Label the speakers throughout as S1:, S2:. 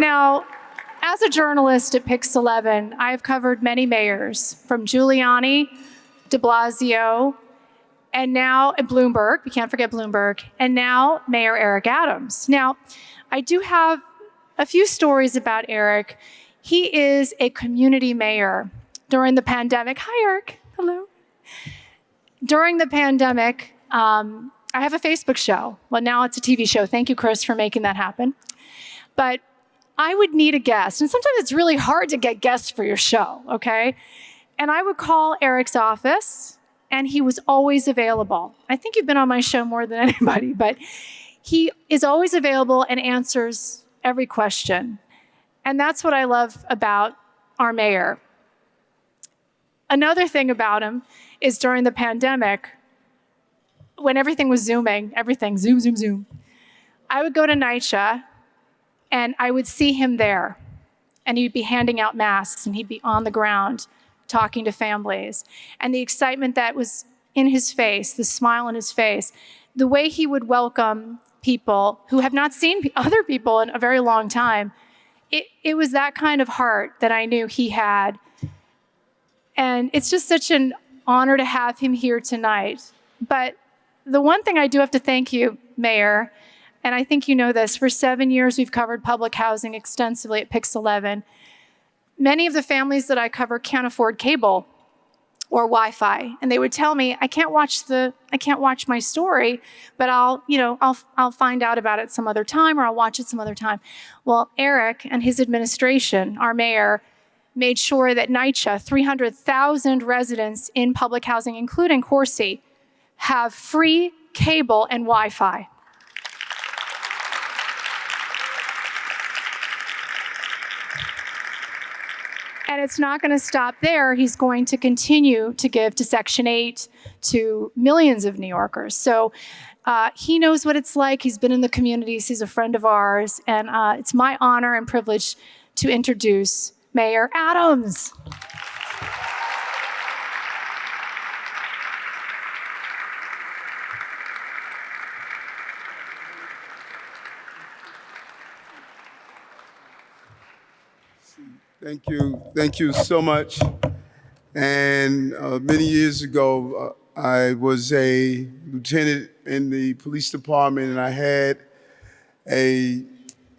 S1: Now, as a journalist at Pix 11, I have covered many mayors, from Giuliani, de Blasio, and now at Bloomberg, we can't forget Bloomberg, and now Mayor Eric Adams. Now, I do have a few stories about Eric. He is a community mayor. During the pandemic, hi Eric, hello. During the pandemic, I have a Facebook show. Well, now it's a TV show. Thank you, Chris, for making that happen. But I would need a guest, and sometimes it's really hard to get guests for your show, okay? And I would call Eric's office, and he was always available. I think you've been on my show more than anybody, but he is always available and answers every question. And that's what I love about our mayor. Another thing about him is during the pandemic, when everything was Zooming, everything, Zoom, Zoom, Zoom, I would go to NYC and I would see him there. And he'd be handing out masks and he'd be on the ground talking to families. And the excitement that was in his face, the smile on his face, the way he would welcome people who have not seen other people in a very long time, it was that kind of heart that I knew he had. And it's just such an honor to have him here tonight. But the one thing I do have to thank you, Mayor, and I think you know this, for 7 years we've covered public housing extensively at Pix 11. Many of the families that I cover can't afford cable or Wi-Fi, and they would tell me, I can't watch my story, but I'll find out about it some other time, or I'll watch it some other time. Well, Eric and his administration, our mayor, made sure that NYCHA, 300,000 residents in public housing, including Horsey, have free cable and Wi-Fi. And it's not going to stop there. He's going to continue to give to Section 8 to millions of New Yorkers. So he knows what it's like. He's been in the communities. He's a friend of ours. And it's my honor and privilege to introduce Mayor Adams.
S2: Thank you so much. And many years ago, I was a lieutenant in the police department, and I had a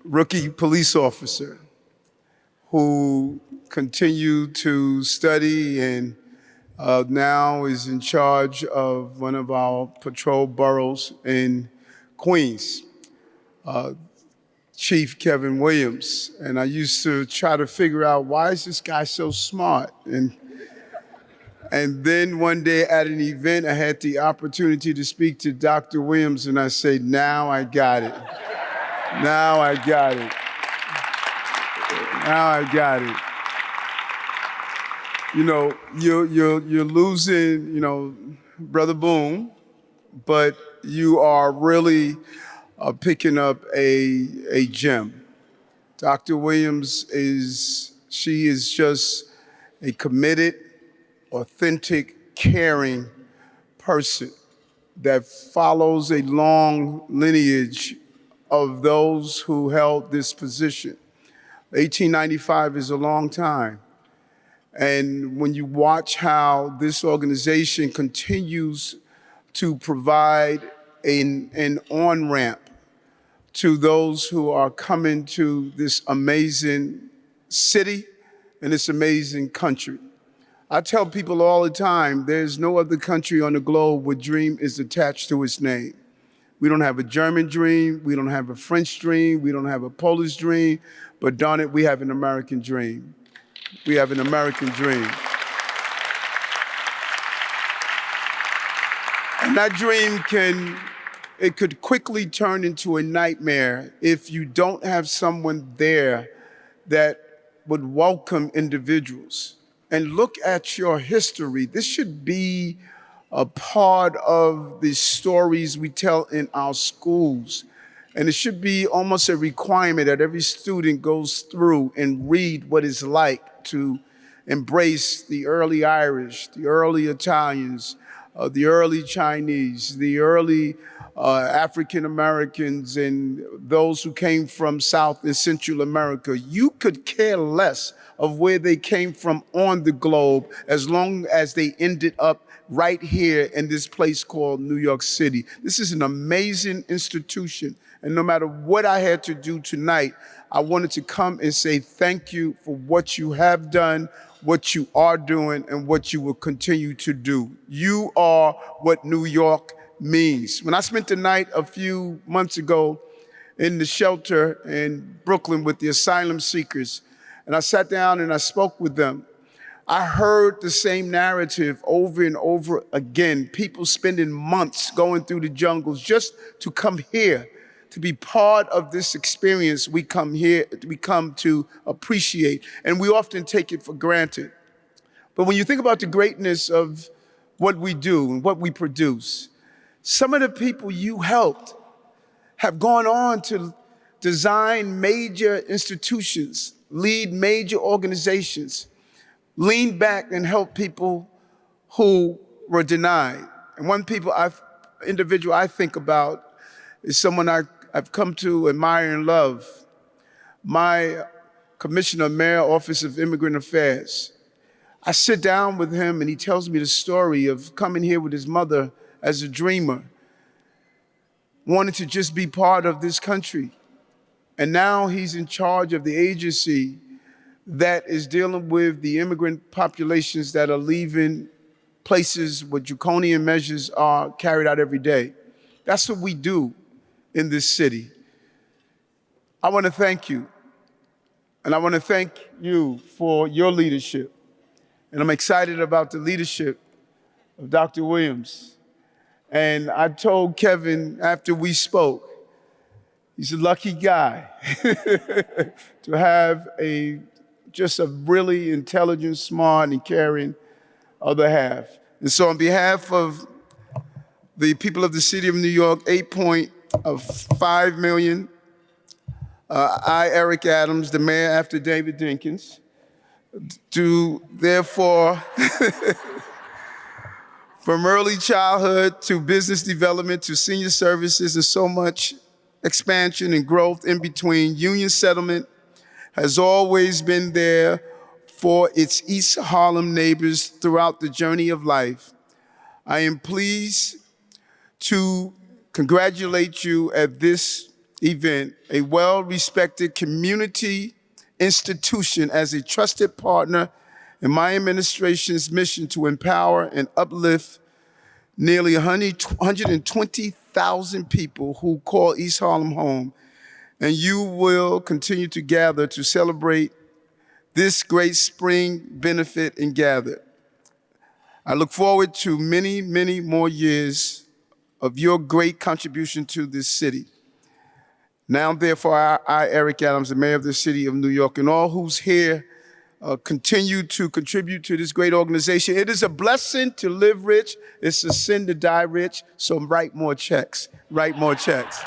S2: rookie police officer who continued to study and now is in charge of one of our patrol boroughs in Queens. Chief Kevin Williams, and I used to try to figure out, why is this guy so smart? And then one day at an event, I had the opportunity to speak to Dr. Williams, and I said, now I got it. Now I got it. Now I got it. You know, you're losing, Brother Boone, but you are really picking up a gem. Dr. Williams she is just a committed, authentic, caring person that follows a long lineage of those who held this position. 1895 is a long time. And when you watch how this organization continues to provide an on-ramp to those who are coming to this amazing city and this amazing country. I tell people all the time, there's no other country on the globe where dream is attached to its name. We don't have a German dream, we don't have a French dream, we don't have a Polish dream, but darn it, we have an American dream. We have an American dream. And that dream could quickly turn into a nightmare if you don't have someone there that would welcome individuals. And look at your history. This should be a part of the stories we tell in our schools. And it should be almost a requirement that every student goes through and read what it's like to embrace the early Irish, the early Italians, the early Chinese, the early African Americans and those who came from South and Central America. You could care less of where they came from on the globe as long as they ended up right here in this place called New York City. This is an amazing institution. And no matter what I had to do tonight, I wanted to come and say thank you for what you have done, what you are doing, and what you will continue to do. You are what New York means. When I spent the night a few months ago in the shelter in Brooklyn with the asylum seekers, and I sat down and I spoke with them, I heard the same narrative over and over again. People spending months going through the jungles just to come here, to be part of this experience we come to appreciate, and we often take it for granted. But when you think about the greatness of what we do and what we produce, some of the people you helped have gone on to design major institutions, lead major organizations, lean back and help people who were denied. And one individual I think about is someone I've come to admire and love, my Commissioner, Mayor, Office of Immigrant Affairs. I sit down with him and he tells me the story of coming here with his mother as a dreamer, wanted to just be part of this country. And now he's in charge of the agency that is dealing with the immigrant populations that are leaving places where draconian measures are carried out every day. That's what we do in this city. I want to thank you. And I want to thank you for your leadership. And I'm excited about the leadership of Dr. Williams. And I told Kevin after we spoke, he's a lucky guy to have just a really intelligent, smart, and caring other half. And so on behalf of the people of the city of New York, $8.5 million, I, Eric Adams, the mayor after David Dinkins, do therefore, from early childhood to business development to senior services and so much expansion and growth in between, Union Settlement has always been there for its East Harlem neighbors throughout the journey of life. I am pleased to congratulate you at this event, a well-respected community institution as a trusted partner in my administration's mission to empower and uplift nearly 120,000 people who call East Harlem home. And you will continue to gather to celebrate this great spring benefit and gather. I look forward to many, many more years of your great contribution to this city. Now, therefore, I, Eric Adams, the mayor of the city of New York, and all who's here, continue to contribute to this great organization. It is a blessing to live rich. It's a sin to die rich. So write more checks. Write more checks.